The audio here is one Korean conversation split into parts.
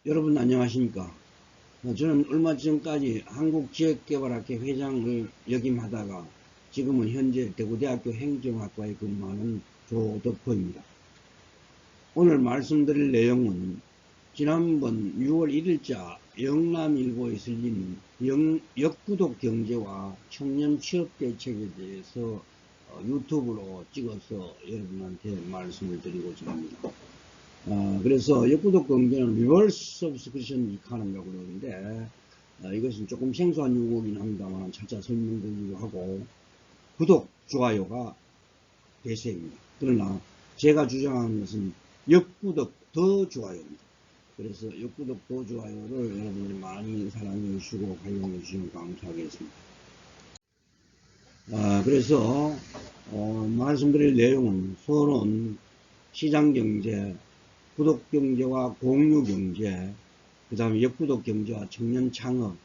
여러분 안녕하십니까? 저는 얼마 전까지 한국지역개발학회 회장을 역임하다가 지금은 현재 대구대학교 행정학과에 근무하는 조덕호입니다. 오늘 말씀드릴 내용은 지난번 6월 1일자 영남일보에 실린 역구독 경제와 청년 취업 대책에 대해서 유튜브로 찍어서 여러분한테 말씀을 드리고자 합니다. 그래서 역구독 경제는 리버스 서브스크립션 이카노미라고 그러는데 이것은 조금 생소한 용어긴 합니다만 차차 설명드리기도 하고 구독, 좋아요가 대세입니다. 그러나 제가 주장하는 것은 역구독 더 좋아요입니다. 그래서 역구독 더 좋아요를 여러분들이 많이 사랑해 주시고 활용해 주시면 감사하겠습니다. 그래서 말씀드릴 내용은 서론, 시장경제, 구독경제와 공유경제, 그 다음에 역구독경제와 청년창업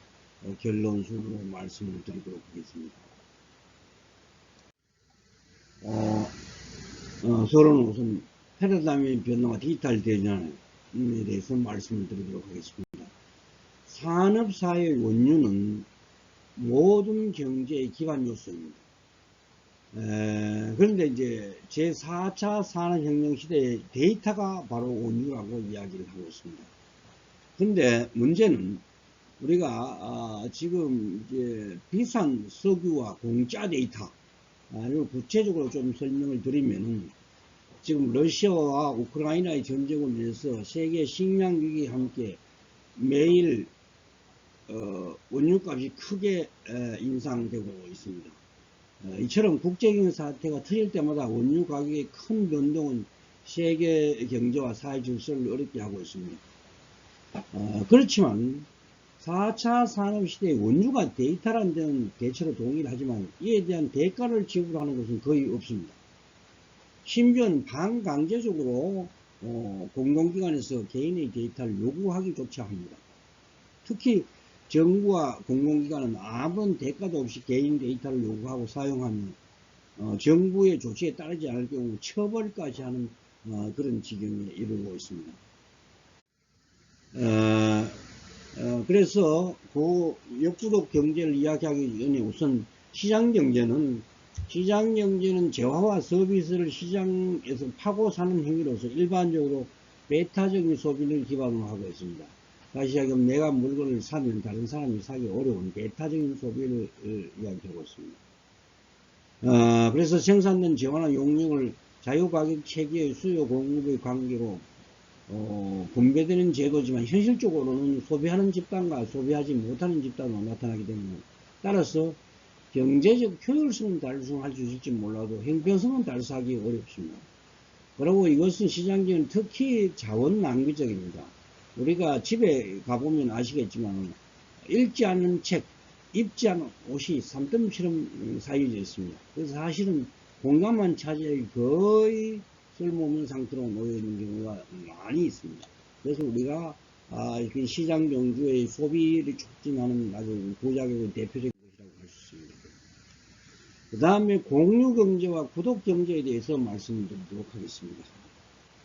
결론순으로 말씀을 드리도록 하겠습니다. 서론은 우선 패러다임의 변화와 디지털 대전에 대해서 말씀을 드리도록 하겠습니다. 산업사회의 원유는 모든 경제의 기반 요소입니다. 그런데 이제 제4차 산업혁명 시대의 데이터가 바로 원유라고 이야기를 하고 있습니다. 근데 문제는 우리가 지금 이제 비싼 석유와 공짜 데이터를 구체적으로 좀 설명을 드리면은 지금 러시아와 우크라이나의 전쟁으로 인해서 세계 식량위기와 함께 매일 원유값이 크게 인상되고 있습니다. 이처럼 국제적인 사태가 터질 때마다 원유 가격의 큰 변동은 세계 경제와 사회 질서를 어렵게 하고 있습니다. 그렇지만 4차 산업시대의 원유가 데이터라는 데는 대체로 동의를 하지만 이에 대한 대가를 지불하는 것은 거의 없습니다. 심지어는 반강제적으로 공공기관에서 개인의 데이터를 요구하기조차 합니다. 특히 정부와 공공기관은 아무런 대가도 없이 개인 데이터를 요구하고 사용하면 정부의 조치에 따르지 않을 경우 처벌까지 하는 그런 지경에 이르고 있습니다. 그래서 그 역구독 경제를 이야기하기 전에 우선 시장경제는 재화와 서비스를 시장에서 파고 사는 행위로서 일반적으로 배타적인 소비를 기반으로 하고 있습니다. 다시 이야기하면 내가 물건을 사면 다른 사람이 사기 어려운 배타적인 소비를 이야기하고 있습니다. 그래서 생산된 재화나 용역을 자유가격 체계의 수요 공급의 관계로 분배되는 제도지만 현실적으로는 소비하는 집단과 소비하지 못하는 집단으로 나타나기 때문에 따라서 경제적 효율성은 달성할 수 있을지 몰라도 형평성은 달성하기 어렵습니다. 그리고 이것은 시장경제는 특히 자원 낭비적입니다. 우리가 집에 가보면 아시겠지만 읽지 않는 책, 입지 않은 옷이 산더미처럼 쌓여져 있습니다. 그래서 사실은 공간만 차지하기 거의 쓸모없는 상태로 놓여있는 경우가 많이 있습니다. 그래서 우리가 시장 경주의 소비를 촉진하는 아주 고작의 대표적인 것이라고 할 수 있습니다. 그 다음에 공유경제와 구독경제에 대해서 말씀드리도록 하겠습니다.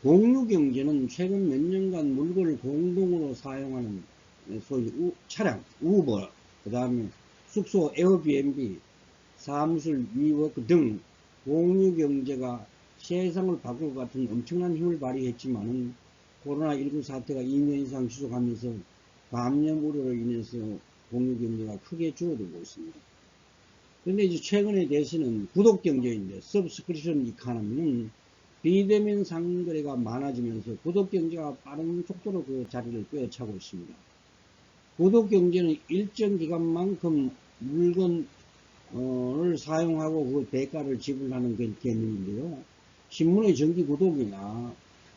공유경제는 최근 몇 년간 물건을 공동으로 사용하는 소위 차량, 우버, 그 다음에 숙소 에어비앤비, 사무실 위워크 등 공유경제가 세상을 바꿀 것 같은 엄청난 힘을 발휘했지만은 코로나19 사태가 2년 이상 지속하면서 감염 우려로 인해서 공유경제가 크게 줄어들고 있습니다. 그런데 이제 최근에 대해서는 구독경제인데 서브스크립션 이카노미는 비대면 상거래가 많아지면서 구독경제가 빠른 속도로 그 자리를 꿰차고 있습니다. 구독경제는 일정 기간만큼 물건을 사용하고 그 대가를 지불하는 개념인데요. 신문의 정기 구독이나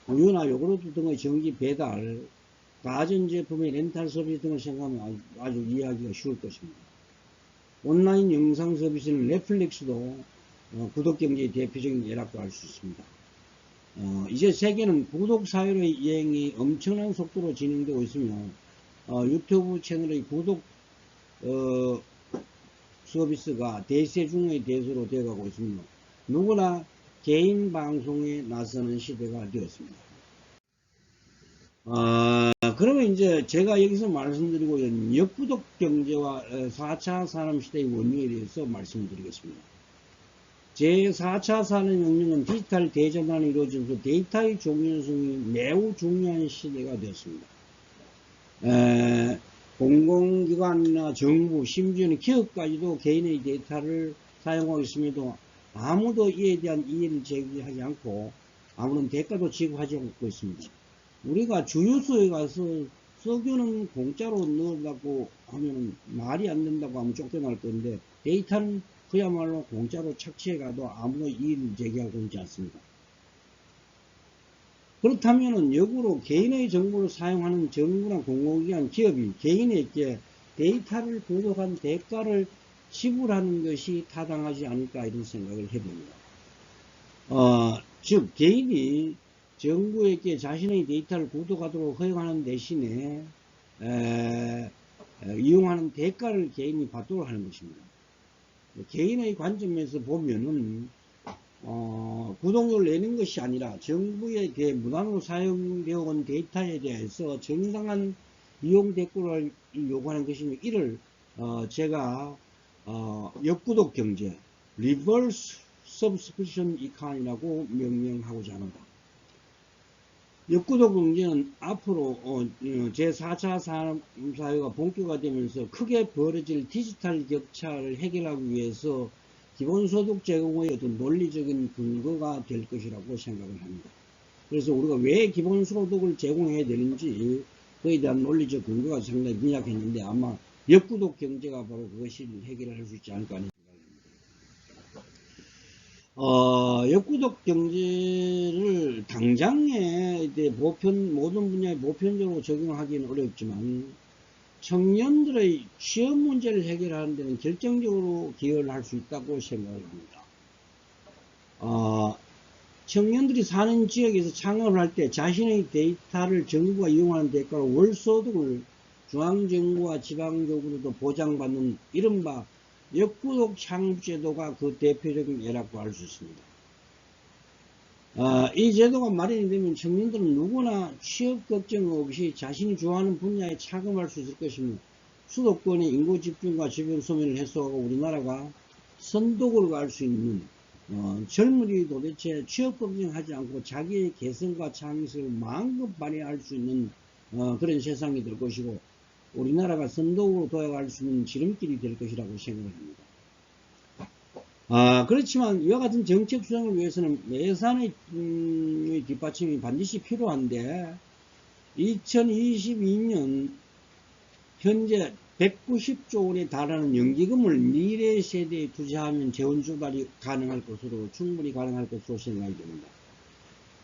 우유나 요구르트 등의 정기 배달, 가전제품의 렌탈 서비스 등을 생각하면 아주 이해하기가 쉬울 것입니다. 온라인 영상 서비스는 넷플릭스도 구독경제의 대표적인 예라고 할 수 있습니다. 이제 세계는 구독사회의 이행이 엄청난 속도로 진행되고 있으며 유튜브 채널의 구독 서비스가 대세 중의 대세로 되어가고 있으며 누구나 개인 방송에 나서는 시대가 되었습니다. 그러면 이제 제가 여기서 말씀드리고 있는 역부독 경제와 4차 산업시대의 원리에 대해서 말씀드리겠습니다. 제4차 산업혁명은 디지털 대전환이 이루어지면서 데이터의 중요성이 매우 중요한 시대가 되었습니다. 공공기관이나 정부, 심지어는 기업까지도 개인의 데이터를 사용하고 있음에도 아무도 이에 대한 이해를 제기하지 않고 아무런 대가도 지급하지 않고 있습니다. 우리가 주유소에 가서 석유는 공짜로 넣으려고 하면 말이 안 된다고 하면 쫓겨날 건데, 데이터는 그야말로 공짜로 착취해 가도 아무도 이의를 제기하고 있지 않습니다. 그렇다면 역으로 개인의 정보를 사용하는 정부나 공공기관, 기업이 개인에게 데이터를 부족한 대가를 지불하는 것이 타당하지 않을까, 이런 생각을 해봅니다. 즉 개인이 정부에게 자신의 데이터를 구독하도록 허용하는 대신에 이용하는 대가를 개인이 받도록 하는 것입니다. 개인의 관점에서 보면은 구독료를 내는 것이 아니라 정부에게 무단으로 사용되어 온 데이터에 대해서 정당한 이용 대가를 요구하는 것이며, 이를 제가 역구독 경제, 리버스 서브스크립션 이카노미라고 명명하고자 합니다. 역구독 경제는 앞으로 제4차 산업사회가 본격화되면서 크게 벌어질 디지털 격차를 해결하기 위해서 기본소득 제공의 어떤 논리적인 근거가 될 것이라고 생각을 합니다. 그래서 우리가 왜 기본소득을 제공해야 되는지 그에 대한 논리적 근거가 상당히 미약했는데, 아마 역구독 경제가 바로 그것을 해결할 수 있지 않을까 하는 역구독 경제를 당장에 모든 분야에 보편적으로 적용하기는 어렵지만, 청년들의 취업 문제를 해결하는 데는 결정적으로 기여를 할 수 있다고 생각을 합니다. 청년들이 사는 지역에서 창업을 할 때 자신의 데이터를 정부가 이용하는 대가로 월소득을 중앙정부와 지방정부로도 보장받는 이른바 역구독 창업제도가 그 대표적인 예라고 할 수 있습니다. 이 제도가 마련이 되면 청년들은 누구나 취업 걱정 없이 자신이 좋아하는 분야에 창업할 수 있을 것이며, 수도권의 인구 집중과 주변 소멸을 해소하고 우리나라가 선도국으로 갈 수 있는 젊은이들이 도대체 취업 걱정하지 않고 자기의 개성과 창의성을 마음껏 발휘할 수 있는 그런 세상이 될 것이고, 우리나라가 선도국으로 도약할 수 있는 지름길이 될 것이라고 생각을 합니다. 그렇지만 이와 같은 정책 수행을 위해서는 예산의 뒷받침이 반드시 필요한데, 2022년 현재 190조 원에 달하는 연기금을 미래 세대에 투자하면 재원 조달이 충분히 가능할 것으로 생각이 됩니다.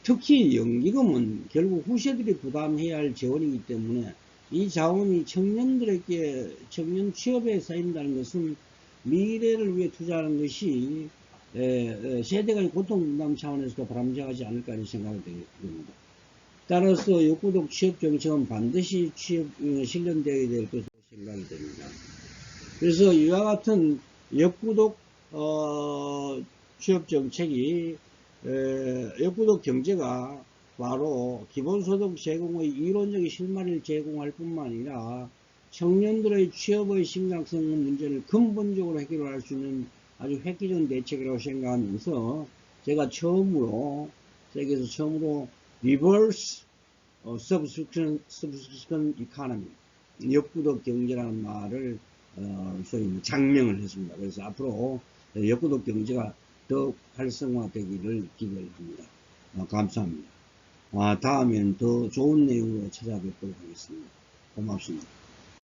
특히 연기금은 결국 후세들이 부담해야 할 재원이기 때문에 이 자원이 청년들에게 청년 취업에 쌓인다는 것은 미래를 위해 투자하는 것이 세대 간의 고통 분담 차원에서도 바람직하지 않을까 하는 생각이 됩니다. 따라서 역구독 취업 정책은 반드시 실현되어야 될 것으로 생각이 됩니다. 그래서 이와 같은 역구독 취업 정책이 역구독 경제가 바로 기본소득 제공의 이론적인 실마리를 제공할 뿐만 아니라 청년들의 취업의 심각성 문제를 근본적으로 해결할 수 있는 아주 획기적인 대책이라고 생각하면서, 제가 세계에서 처음으로 리버스 서브스크립션 이카노미, 역구독 경제라는 말을 소위 장명을 했습니다. 그래서 앞으로 역구독 경제가 더 활성화되기를 기대를 합니다. 감사합니다. 다음엔 더 좋은 내용으로 찾아뵙도록 하겠습니다. 고맙습니다.